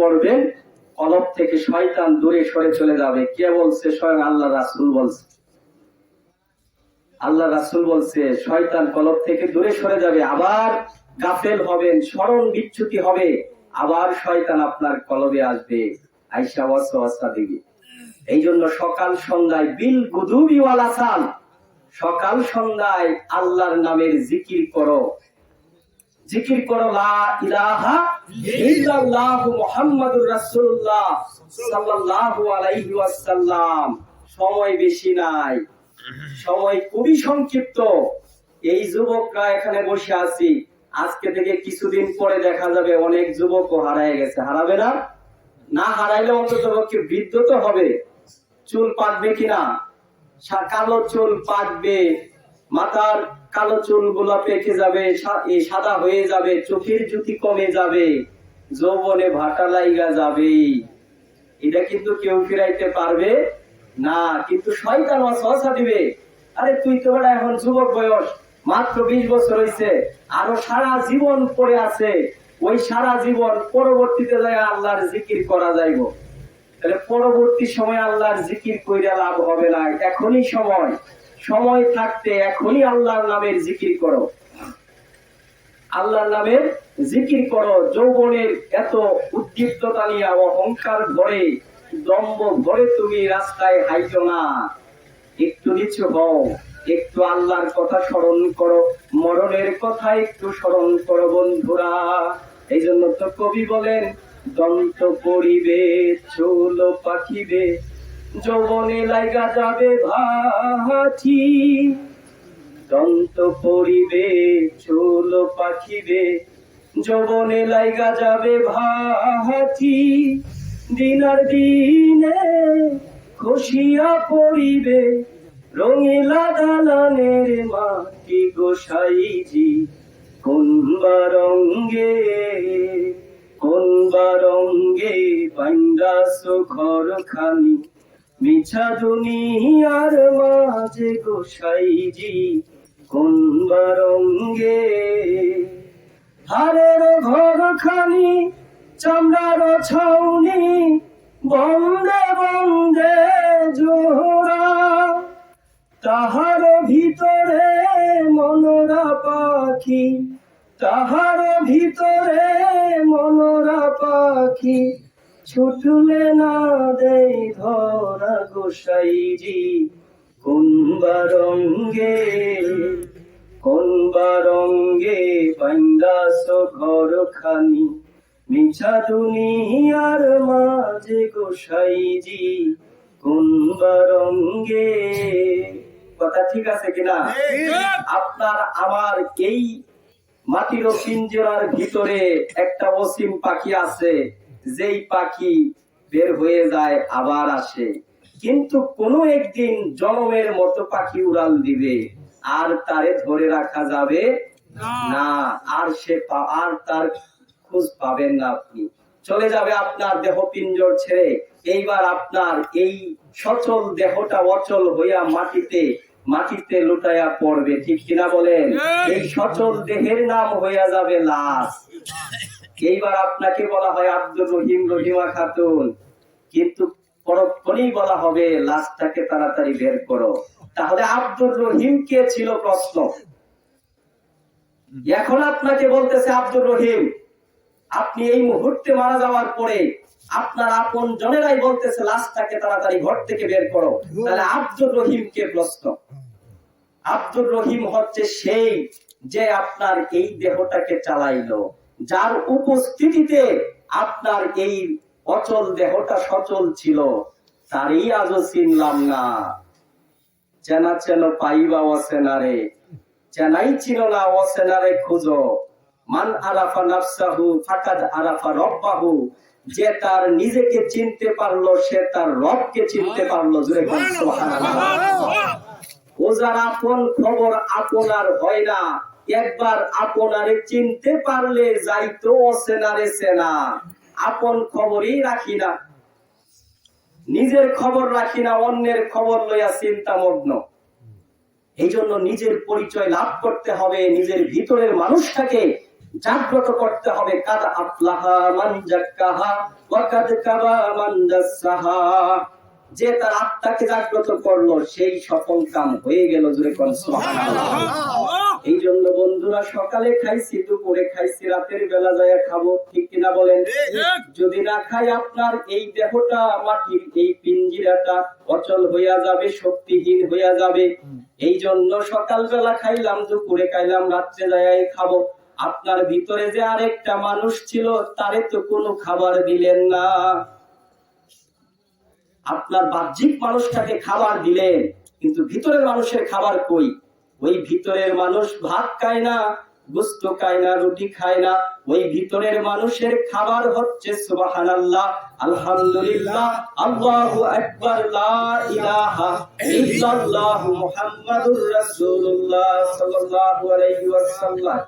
করবেন কলব থেকে শয়তান দূরে সরে চলে যাবে। কে বলছে? স্বয়ং আল্লাহ রাসূল বলছে। আল্লাহ রাসূল বলছে শয়তান কলব থেকে দূরে সরে যাবে, আবার গাফেল হবেন, স্মরণ বিচ্যুতি হবে, আবার শয়তান আপনার কলবে আসবে, আইসা ওয়াসওয়াসা দিবে। এই জন্য সকাল সন্ধ্যায় বিল গুদুবি ওয়াল আসাল, সকাল সন্ধ্যায় আল্লাহর নামের জিকির করো, জিকির করো লা ইলাহা ইল্লাল্লাহু মুহাম্মাদুর রাসূলুল্লাহ সাল্লাল্লাহু আলাইহি ওয়াসাল্লাম। সময় বেশি নাই, সময় খুবই সংক্ষিপ্ত। এই যুবকরা এখানে বসে আছি, আজকে থেকে কিছুদিন পরে দেখা যাবে অনেক যুবকও হারায় গেছে। হারাবে না? না হারাইলে অন্তত পক্ষে বৃদ্ধ তো হবে। চুল পাকবে কিনা? কালো চুল পাকবে, মাথার কালো চুল গুলা পেকে যাবে, সাদা হয়ে যাবে, চোখের জ্যোতি কমে যাবে, যৌবনে ভাটা লাইগা যাবে। এটা কিন্তু কেউ ফিরাইতে পারবে না, কিন্তু শয়তান ওয়াসওয়াসা দিবে। আরে তুই তো এখন যুবক বয়স, মাত্র 20 বছর হয়েছে, আরো সারা জীবন পড়ে আছে, ওই সারা জীবন পরবর্তীতে যায় আল্লাহর জিকির করা যাইব। তাহলে পরবর্তী সময় আল্লাহর জিকির কইরা লাভ হবে না। এখনই সময়, সময় থাকতে এখনই আল্লাহর নামের জিকির করো, আল্লাহর নামের জিকির করো। যৌবনের এত উদ্দীপ্ততা নিয়ে অহংকার ভরে, দম্ভ ভরে তুমি রাস্তায় হাইটো না, একটু নিচু হও, একটু আল্লাহর কথা স্মরণ করো, মরণের কথা একটু স্মরণ করো বন্ধুরা। এই জন্য তো কবি বলেন দন্ত পড়িবে চুল পাখিবে, যৌবনে লাইগা যাবে ভাটি। দন্ত পড়িবে চুল পাখিবে, যৌবনে লাইগা যাবে ভাটি। দিনার দিনে খসিয়া পড়িবে রঙিলা দালানের মাটি গোসাইজি। কোন বারঙ্গে কোন বারঙ্গে বাইন্দাছো ঘর খানি, মিছা দুনিয়ার মাঝে গোসাইজি। কোন বারঙ্গে হারের ঘর খানি, চামড়ার ছাউনি, বন্দে বন্দে জোড়া। তাহার ভিতরে মনোরা পাখি, তাহার ভিতরে মনোরা পাখি, ছুটলে না দেই ধরা গোসাইজি। কোন বারঙ্গে কোন বারঙ্গে বাইন্দাছো ঘর খানি, মিছা দুনিয়ার মাঝে গোসাইজি। কোন বারঙ্গে। কথা ঠিক আছে কিনা? আপনার আমার এই মাটির পিঞ্জরার ভিতরে একটা অসীম পাখি আছে, যেই পাখি বের হয়ে যায় আবার আসে, কিন্তু কোনো একদিন জনমের মতো পাখি উড়াল দিবে, আর তারে ধরে রাখা যাবে না, আর সে আর তার খোঁজ পাবেন না। আপনি চলে যাবে আপনার দেহ পিঞ্জর ছেড়ে। এইবার আপনার এই সচল দেহটা অচল হইয়া মাটিতে লুটাইয়া পড়বে, ঠিক কিনা বলেন? এই সচল দেহের নাম হইয়া যাবে লাশ। এইবার আপনাকে বলা হয় আব্দুর রহিম, রহিমা খাতুন, কিন্তু পরক্ষণেই বলা হবে লাশটাকে তাড়াতাড়ি বের করো। তাহলে আব্দুর রহিম কে ছিল প্রশ্ন। এখন আপনাকে বলতেছে আব্দুর রহিম, আপনি এই মুহূর্তে মারা যাওয়ার পরে আপনার আপন জনেরাই বলতেছে লাশটাকে তাড়াতাড়ি ঘর থেকে বের করো। তাহলে আব্দুর রহিম কে প্রশ্ন। আব্দুর রহিম হচ্ছে সেই যে আপনার এই দেহটাকে চালাইলো, যার উপস্থিতিতে আপনার এই অচল দেহটা সচল ছিল, তারই আজও চিনলাম না। চেনা চেন পাইবা অচেনারে, চেনাই ছিল না অচেনারে খুঁজো। মান আরাফা নাফসাহু ফাকাদ আরাফা রব্বাহু, যে তার নিজেকে চিনতে পারলো সে তার রবকে চিনতে পারলো। জোরে বলুন সুবহানাল্লাহ। ও যার আপন খবর আপনার হয় না, একবার আপনারে চিনতে পারলে যাইতো অচেনারে চেনা। আপন খবরই রাখি না, নিজের খবর রাখি না, অন্যের খবর লইয়া চিন্তামগ্ন। এই জন্য নিজের পরিচয় লাভ করতে হবে, নিজের ভিতরের মানুষটাকে জাগ্রত করতে হবে। কাদ আফলাহা মান যাক্কাহা ওয়া কাদ কাবা মান দাসসাহা। যে তার আত্মাকে জাগ্রত করলো সেই সফল কাম হয়ে গেল। জোরে কোন সুবহানাল্লাহ। এই জন্য বন্ধুরা, সকালে খাইছি, দুপুরে খাইছি, রাতের বেলা যায় খাবো, ঠিক কিনা বলেন? যদি না খাই আপনার এই দেহটা, মাটির এই পিঞ্জিরাটা অচল হইয়া যাবে, শক্তিহীন হইয়া যাবে। এই জন্য সকালবেলা খাইলাম, দুপুরে খাইলাম, রাত্রে যায় খাবো। আপনার ভিতরে যে আরেকটা মানুষ ছিল, তারে তো কোনো খাবার দিলেন না। আপনার বাহ্যিক মানুষটাকে খাবার দিলেন, কিন্তু ভিতরের মানুষের খাবার কই? ওই ভিতরের মানুষ ভাত খায় না, গোশত খায় না, রুটি খায় না। ওই ভিতরের মানুষের খাবার হচ্ছে সুবহানাল্লাহ, আলহামদুলিল্লাহ, আল্লাহু আকবার, লা ইলাহা ইল্লাল্লাহু মুহাম্মাদুর রাসূলুল্লাহ সাল্লাল্লাহু আলাইহি ওয়াসাল্লাম।